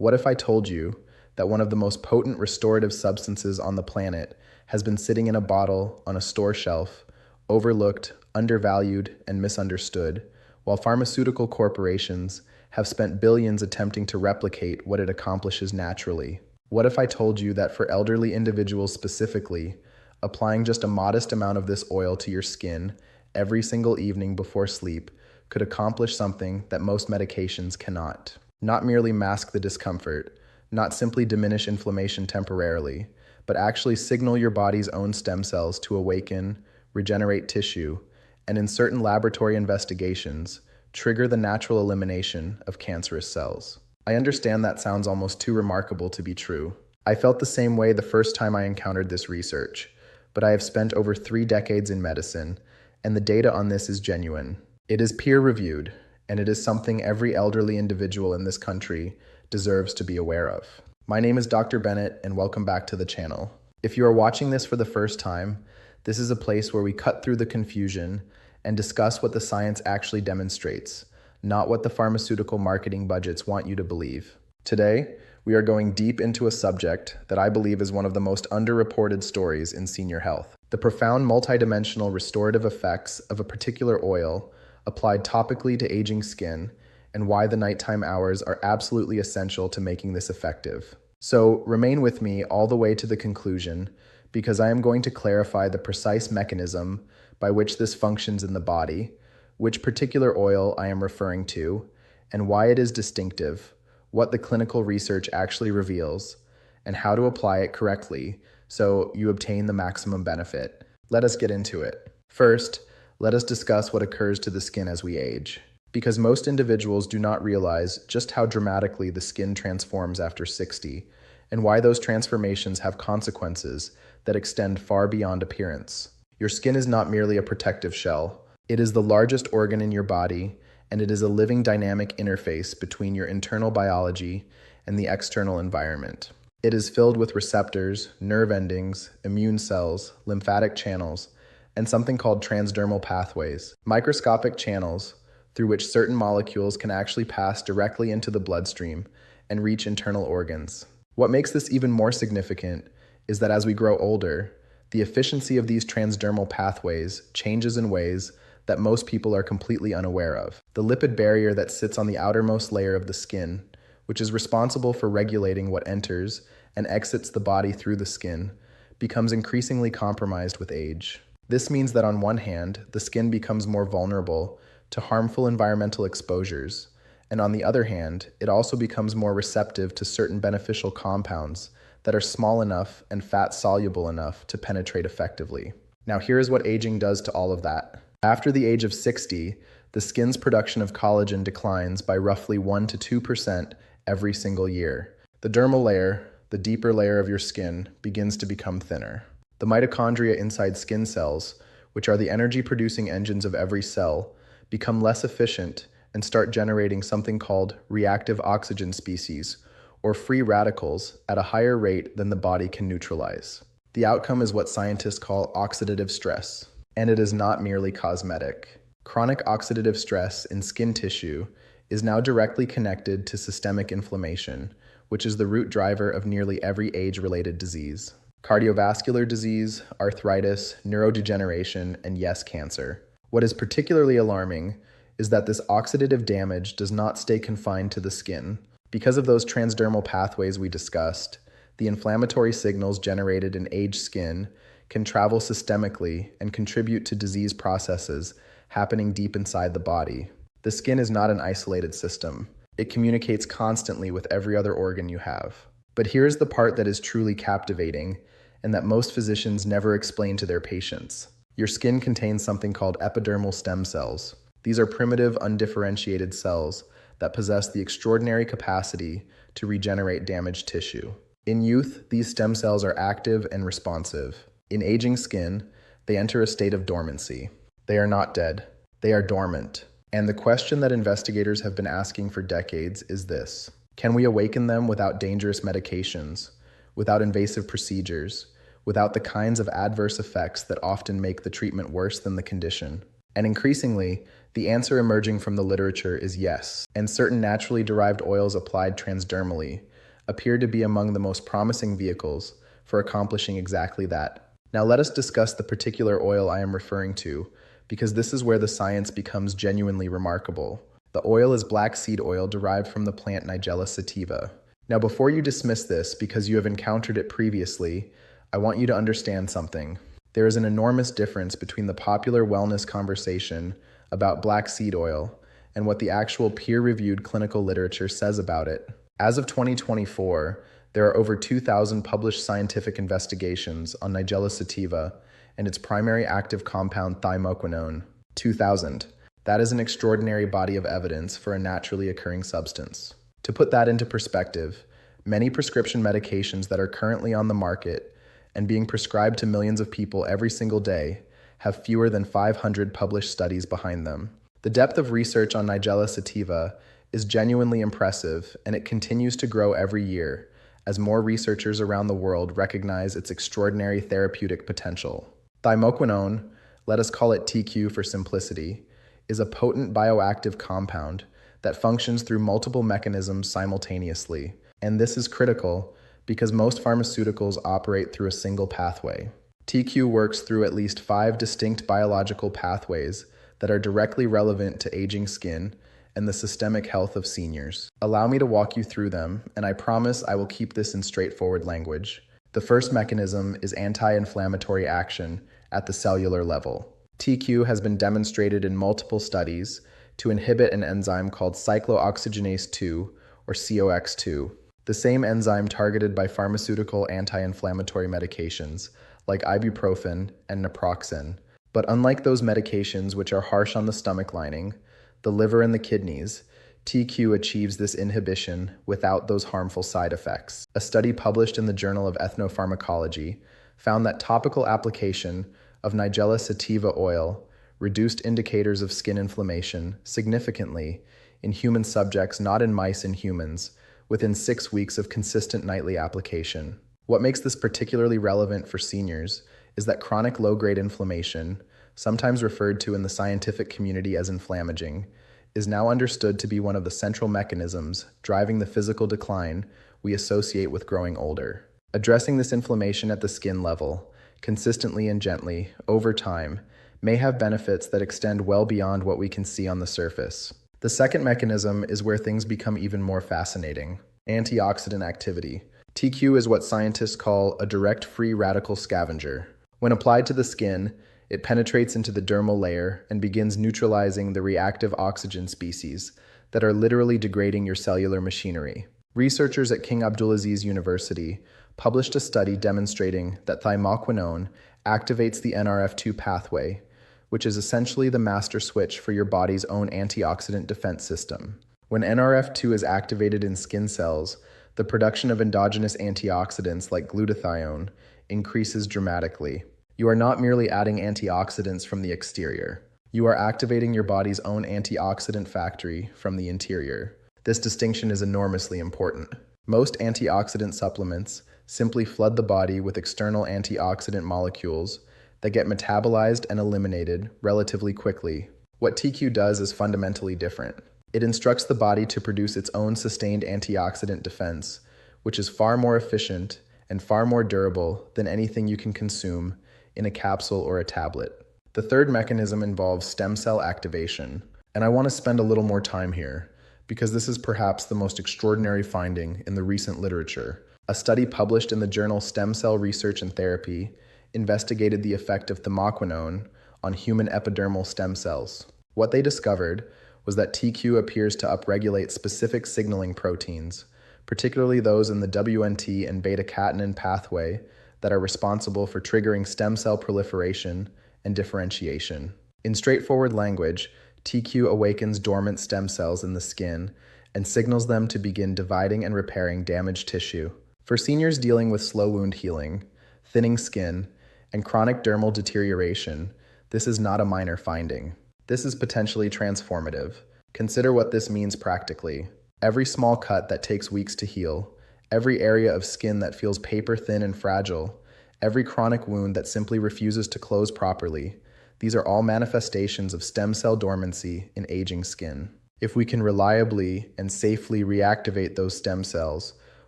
What if I told you that one of the most potent restorative substances on the planet has been sitting in a bottle on a store shelf, overlooked, undervalued, and misunderstood, while pharmaceutical corporations have spent billions attempting to replicate what it accomplishes naturally? What if I told you that for elderly individuals specifically, applying just a modest amount of this oil to your skin every single evening before sleep could accomplish something that most medications cannot? Not merely mask the discomfort, not simply diminish inflammation temporarily, but actually signal your body's own stem cells to awaken, regenerate tissue, and in certain laboratory investigations, trigger the natural elimination of cancerous cells. I understand that sounds almost too remarkable to be true. I felt the same way the first time I encountered this research, but I have spent over 3 decades in medicine, and the data on this is genuine. It is peer-reviewed, and it is something every elderly individual in this country deserves to be aware of. My name is Dr. Bennett, and welcome back to the channel. If you are watching this for the first time, this is a place where we cut through the confusion and discuss what the science actually demonstrates, not what the pharmaceutical marketing budgets want you to believe. Today, we are going deep into a subject that I believe is one of the most underreported stories in senior health: the profound multidimensional restorative effects of a particular oil applied topically to aging skin, and why the nighttime hours are absolutely essential to making this effective. So remain with me all the way to the conclusion, because I am going to clarify the precise mechanism by which this functions in the body, which particular oil I am referring to, and why it is distinctive, what the clinical research actually reveals, and how to apply it correctly so you obtain the maximum benefit. Let us get into it. First, let us discuss what occurs to the skin as we age, because most individuals do not realize just how dramatically the skin transforms after 60, and why those transformations have consequences that extend far beyond appearance. Your skin is not merely a protective shell. It is the largest organ in your body, and it is a living dynamic interface between your internal biology and the external environment. It is filled with receptors, nerve endings, immune cells, lymphatic channels, and something called transdermal pathways, microscopic channels through which certain molecules can actually pass directly into the bloodstream and reach internal organs. What makes this even more significant is that as we grow older, the efficiency of these transdermal pathways changes in ways that most people are completely unaware of. The lipid barrier that sits on the outermost layer of the skin, which is responsible for regulating what enters and exits the body through the skin, becomes increasingly compromised with age. This means that on one hand, the skin becomes more vulnerable to harmful environmental exposures, and on the other hand, it also becomes more receptive to certain beneficial compounds that are small enough and fat-soluble enough to penetrate effectively. Now here is what aging does to all of that. After the age of 60, the skin's production of collagen declines by roughly 1 to 2% every single year. The dermal layer, the deeper layer of your skin, begins to become thinner. The mitochondria inside skin cells, which are the energy-producing engines of every cell, become less efficient and start generating something called reactive oxygen species, or free radicals, at a higher rate than the body can neutralize. The outcome is what scientists call oxidative stress, and it is not merely cosmetic. Chronic oxidative stress in skin tissue is now directly connected to systemic inflammation, which is the root driver of nearly every age-related disease: cardiovascular disease, arthritis, neurodegeneration, and yes, cancer. What is particularly alarming is that this oxidative damage does not stay confined to the skin. Because of those transdermal pathways we discussed, the inflammatory signals generated in aged skin can travel systemically and contribute to disease processes happening deep inside the body. The skin is not an isolated system. It communicates constantly with every other organ you have. But here's the part that is truly captivating and that most physicians never explain to their patients. Your skin contains something called epidermal stem cells. These are primitive, undifferentiated cells that possess the extraordinary capacity to regenerate damaged tissue. In youth, these stem cells are active and responsive. In aging skin, they enter a state of dormancy. They are not dead. They are dormant. And the question that investigators have been asking for decades is this: can we awaken them without dangerous medications, without invasive procedures, without the kinds of adverse effects that often make the treatment worse than the condition? And increasingly, The answer emerging from the literature is yes, and certain naturally derived oils applied transdermally appear to be among the most promising vehicles for accomplishing exactly that. Now let us discuss the particular oil I am referring to, because this is where the science becomes genuinely remarkable. The oil is black seed oil derived from the plant Nigella sativa. Now before you dismiss this because you have encountered it previously, I want you to understand something. There is an enormous difference between the popular wellness conversation about black seed oil and what the actual peer-reviewed clinical literature says about it. As of 2024, there are over 2,000 published scientific investigations on Nigella sativa and its primary active compound Thymoquinone. 2,000. That is an extraordinary body of evidence for a naturally occurring substance. To put that into perspective, many prescription medications that are currently on the market and being prescribed to millions of people every single day have fewer than 500 published studies behind them. The depth of research on Nigella sativa is genuinely impressive, and it continues to grow every year as more researchers around the world recognize its extraordinary therapeutic potential. Thymoquinone, let us call it TQ for simplicity, is a potent bioactive compound that functions through multiple mechanisms simultaneously, and this is critical because most pharmaceuticals operate through a single pathway. TQ works through at least 5 distinct biological pathways that are directly relevant to aging skin and the systemic health of seniors. Allow me to walk you through them, and I promise I will keep this in straightforward language. The first mechanism is anti-inflammatory action at the cellular level. TQ has been demonstrated in multiple studies to inhibit an enzyme called cyclooxygenase 2, or COX2, the same enzyme targeted by pharmaceutical anti-inflammatory medications like ibuprofen and naproxen. But unlike those medications which are harsh on the stomach lining, the liver and the kidneys, TQ achieves this inhibition without those harmful side effects. A study published in the Journal of Ethnopharmacology found that topical application of Nigella sativa oil reduced indicators of skin inflammation significantly in human subjects, not in mice and humans, within 6 weeks of consistent nightly application. What makes this particularly relevant for seniors is that chronic low-grade inflammation, sometimes referred to in the scientific community as inflammaging, is now understood to be one of the central mechanisms driving the physical decline we associate with growing older. Addressing this inflammation at the skin level, consistently and gently, over time, may have benefits that extend well beyond what we can see on the surface. The second mechanism is where things become even more fascinating: antioxidant activity. TQ is what scientists call a direct free radical scavenger. When applied to the skin, it penetrates into the dermal layer and begins neutralizing the reactive oxygen species that are literally degrading your cellular machinery. Researchers at King Abdulaziz University published a study demonstrating that Thymoquinone activates the NRF2 pathway, which is essentially the master switch for your body's own antioxidant defense system. When NRF2 is activated in skin cells, the production of endogenous antioxidants like glutathione increases dramatically. You are not merely adding antioxidants from the exterior. You are activating your body's own antioxidant factory from the interior. This distinction is enormously important. Most antioxidant supplements simply flood the body with external antioxidant molecules that get metabolized and eliminated relatively quickly. What TQ does is fundamentally different. It instructs the body to produce its own sustained antioxidant defense, which is far more efficient and far more durable than anything you can consume in a capsule or a tablet. The third mechanism involves stem cell activation, and I want to spend a little more time here because this is perhaps the most extraordinary finding in the recent literature. A study published in the journal Stem Cell Research and Therapy investigated the effect of Thymoquinone on human epidermal stem cells. What they discovered was that TQ appears to upregulate specific signaling proteins, particularly those in the WNT and beta-catenin pathway that are responsible for triggering stem cell proliferation and differentiation. In straightforward language, TQ awakens dormant stem cells in the skin and signals them to begin dividing and repairing damaged tissue. For seniors dealing with slow wound healing, thinning skin, and chronic dermal deterioration, this is not a minor finding. This is potentially transformative. Consider what this means practically. Every small cut that takes weeks to heal, every area of skin that feels paper thin and fragile, every chronic wound that simply refuses to close properly, These are all manifestations of stem cell dormancy in aging skin. If we can reliably and safely reactivate those stem cells,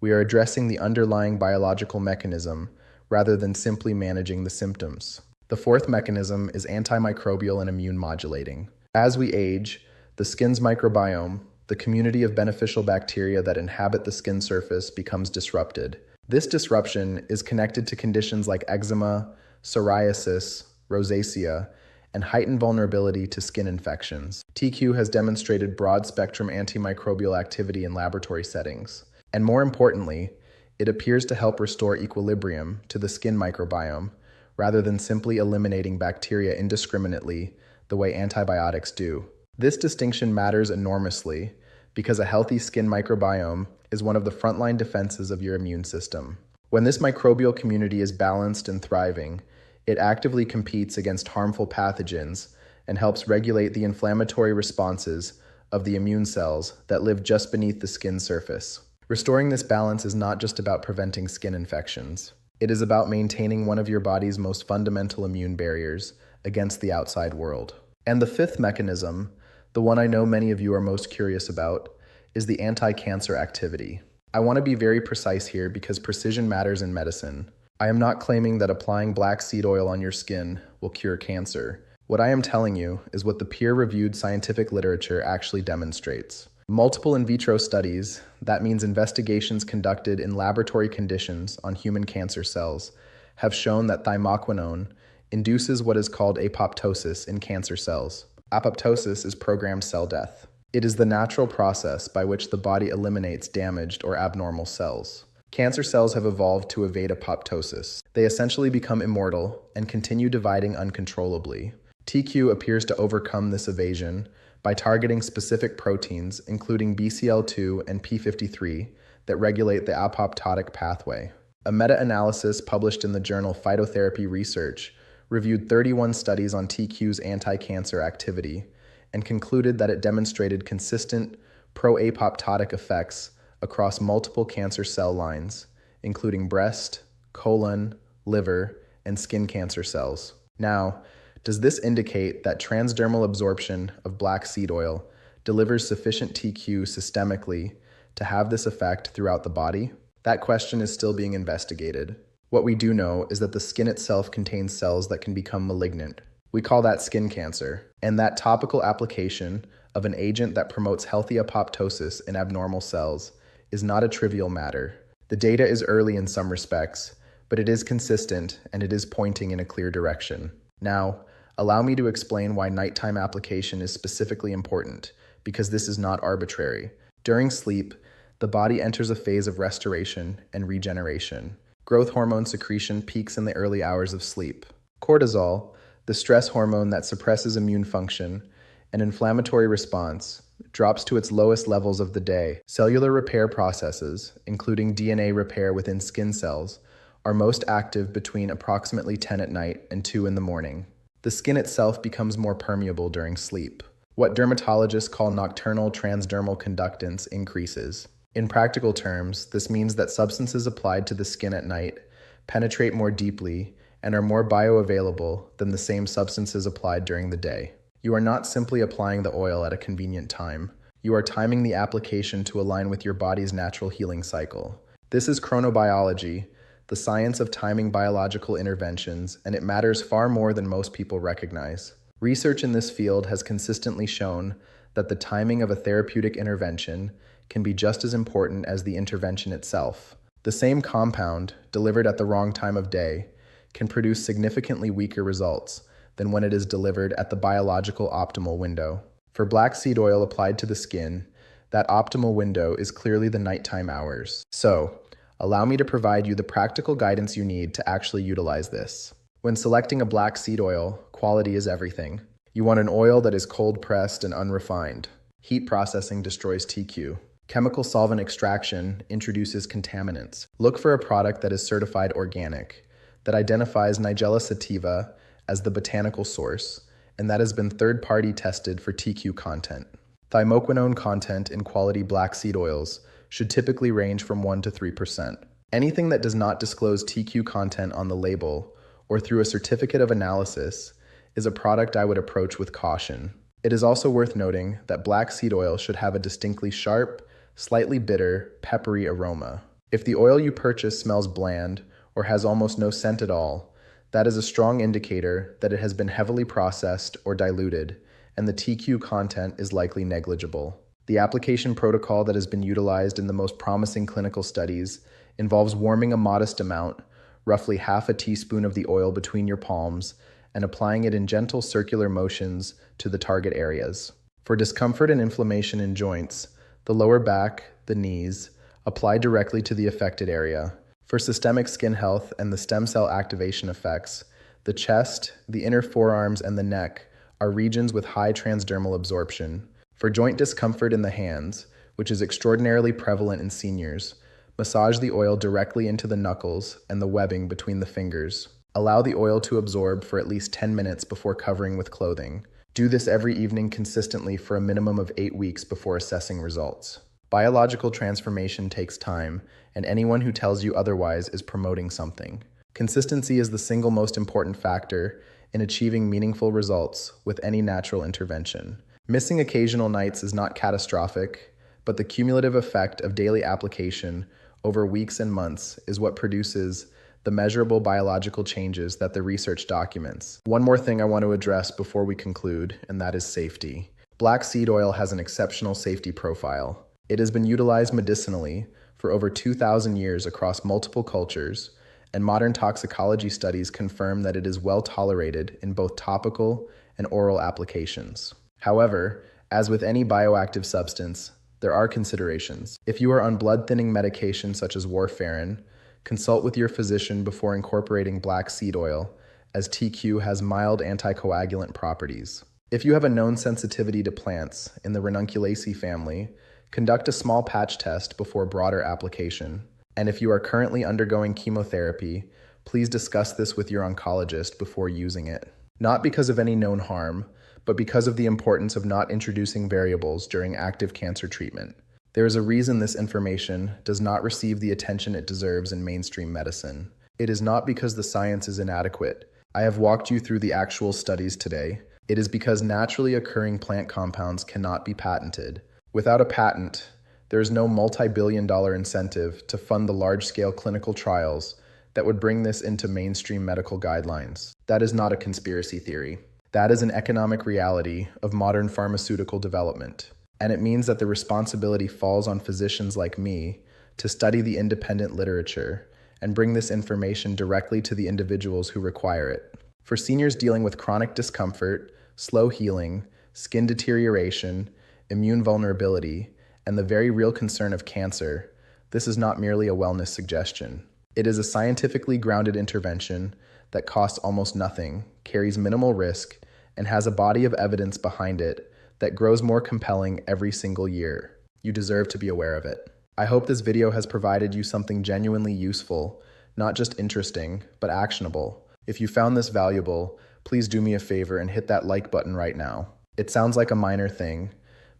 we are addressing the underlying biological mechanism rather than simply managing the symptoms. The fourth mechanism is antimicrobial and immune modulating. As we age, the skin's microbiome, the community of beneficial bacteria that inhabit the skin surface, becomes disrupted. This disruption is connected to conditions like eczema, psoriasis, rosacea, and heightened vulnerability to skin infections. TQ has demonstrated broad-spectrum antimicrobial activity in laboratory settings. And more importantly, it appears to help restore equilibrium to the skin microbiome rather than simply eliminating bacteria indiscriminately the way antibiotics do. This distinction matters enormously because a healthy skin microbiome is one of the frontline defenses of your immune system. When this microbial community is balanced and thriving, it actively competes against harmful pathogens and helps regulate the inflammatory responses of the immune cells that live just beneath the skin surface. Restoring this balance is not just about preventing skin infections. It is about maintaining one of your body's most fundamental immune barriers against the outside world. And the fifth mechanism, the one I know many of you are most curious about, is the anti-cancer activity. I want to be very precise here because precision matters in medicine. I am not claiming that applying black seed oil on your skin will cure cancer. What I am telling you is what the peer-reviewed scientific literature actually demonstrates. Multiple in vitro studies, that means investigations conducted in laboratory conditions on human cancer cells, have shown that thymoquinone induces what is called apoptosis in cancer cells. Apoptosis is programmed cell death. It is the natural process by which the body eliminates damaged or abnormal cells. Cancer cells have evolved to evade apoptosis. They essentially become immortal and continue dividing uncontrollably. TQ appears to overcome this evasion by targeting specific proteins, including BCL2 and P53, that regulate the apoptotic pathway. A meta-analysis published in the journal Phytotherapy Research reviewed 31 studies on TQ's anti-cancer activity and concluded that it demonstrated consistent pro-apoptotic effects across multiple cancer cell lines, including breast, colon, liver, and skin cancer cells. Now, does this indicate that transdermal absorption of black seed oil delivers sufficient TQ systemically to have this effect throughout the body? That question is still being investigated. What we do know is that the skin itself contains cells that can become malignant. We call that skin cancer, and that topical application of an agent that promotes healthy apoptosis in abnormal cells is not a trivial matter. The data is early in some respects, but it is consistent and it is pointing in a clear direction. Now, allow me to explain why nighttime application is specifically important, because this is not arbitrary. During sleep, the body enters a phase of restoration and regeneration. Growth hormone secretion peaks in the early hours of sleep. Cortisol, the stress hormone that suppresses immune function and inflammatory response, drops to its lowest levels of the day. Cellular repair processes, including DNA repair within skin cells, are most active between approximately 10 at night and 2 in the morning. The skin itself becomes more permeable during sleep. What dermatologists call nocturnal transdermal conductance increases. In practical terms, this means that substances applied to the skin at night penetrate more deeply and are more bioavailable than the same substances applied during the day. You are not simply applying the oil at a convenient time. You are timing the application to align with your body's natural healing cycle. This is chronobiology, the science of timing biological interventions, and it matters far more than most people recognize. Research in this field has consistently shown that the timing of a therapeutic intervention can be just as important as the intervention itself. The same compound, delivered at the wrong time of day, can produce significantly weaker results than when it is delivered at the biological optimal window. For black seed oil applied to the skin, that optimal window is clearly the nighttime hours. So, allow me to provide you the practical guidance you need to actually utilize this. When selecting a black seed oil, quality is everything. You want an oil that is cold-pressed and unrefined. Heat processing destroys TQ. Chemical solvent extraction introduces contaminants. Look for a product that is certified organic, that identifies Nigella sativa as the botanical source, and that has been third-party tested for TQ content. Thymoquinone content in quality black seed oils should typically range from 1 to 3%. Anything that does not disclose TQ content on the label or through a certificate of analysis is a product I would approach with caution. It is also worth noting that black seed oil should have a distinctly sharp, slightly bitter, peppery aroma. If the oil you purchase smells bland or has almost no scent at all, that is a strong indicator that it has been heavily processed or diluted, and the TQ content is likely negligible. The application protocol that has been utilized in the most promising clinical studies involves warming a modest amount, roughly half a teaspoon of the oil between your palms, and applying it in gentle circular motions to the target areas. For discomfort and inflammation in joints, the lower back, the knees, apply directly to the affected area. For systemic skin health and the stem cell activation effects, the chest, the inner forearms, and the neck are regions with high transdermal absorption. For joint discomfort in the hands, which is extraordinarily prevalent in seniors, massage the oil directly into the knuckles and the webbing between the fingers. Allow the oil to absorb for at least 10 minutes before covering with clothing. Do this every evening consistently for a minimum of 8 weeks before assessing results. Biological transformation takes time, and anyone who tells you otherwise is promoting something. Consistency is the single most important factor in achieving meaningful results with any natural intervention. Missing occasional nights is not catastrophic, but the cumulative effect of daily application over weeks and months is what produces the measurable biological changes that the research documents. One more thing I want to address before we conclude, and that is safety. Black seed oil has an exceptional safety profile. It has been utilized medicinally for over 2,000 years across multiple cultures, and modern toxicology studies confirm that it is well tolerated in both topical and oral applications. However, as with any bioactive substance, there are considerations. If you are on blood-thinning medication such as warfarin, consult with your physician before incorporating black seed oil, as TQ has mild anticoagulant properties. If you have a known sensitivity to plants in the Ranunculaceae family, conduct a small patch test before broader application. And if you are currently undergoing chemotherapy, please discuss this with your oncologist before using it. Not because of any known harm, but because of the importance of not introducing variables during active cancer treatment. There is a reason this information does not receive the attention it deserves in mainstream medicine. It is not because the science is inadequate. I have walked you through the actual studies today. It is because naturally occurring plant compounds cannot be patented. Without a patent, there is no multi-billion-dollar incentive to fund the large-scale clinical trials that would bring this into mainstream medical guidelines. That is not a conspiracy theory. That is an economic reality of modern pharmaceutical development. And it means that the responsibility falls on physicians like me to study the independent literature and bring this information directly to the individuals who require it. For seniors dealing with chronic discomfort, slow healing, skin deterioration, immune vulnerability, and the very real concern of cancer, this is not merely a wellness suggestion. It is a scientifically grounded intervention that costs almost nothing, carries minimal risk, and has a body of evidence behind it that grows more compelling every single year. You deserve to be aware of it. I hope this video has provided you something genuinely useful, not just interesting, but actionable. If you found this valuable, please do me a favor and hit that like button right now. It sounds like a minor thing,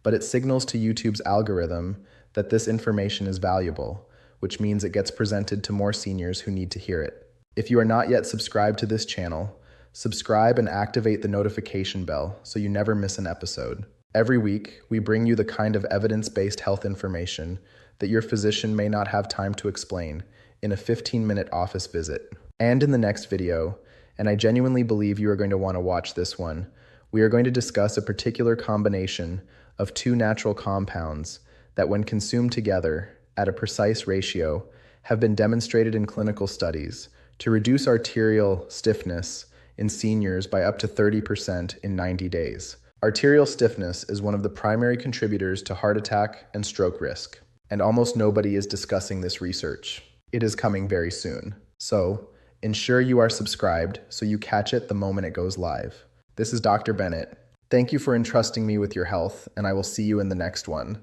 but it signals to YouTube's algorithm that this information is valuable, which means it gets presented to more seniors who need to hear it. If you are not yet subscribed to this channel, subscribe and activate the notification bell so you never miss an episode. Every week, we bring you the kind of evidence-based health information that your physician may not have time to explain in a 15-minute office visit. And in the next video, and I genuinely believe you are going to want to watch this one, we are going to discuss a particular combination of two natural compounds that, when consumed together at a precise ratio, have been demonstrated in clinical studies to reduce arterial stiffness in seniors by up to 30% in 90 days. Arterial stiffness is one of the primary contributors to heart attack and stroke risk, and almost nobody is discussing this research. It is coming very soon. So, ensure you are subscribed so you catch it the moment it goes live. This is Dr. Bennett. Thank you for entrusting me with your health, and I will see you in the next one.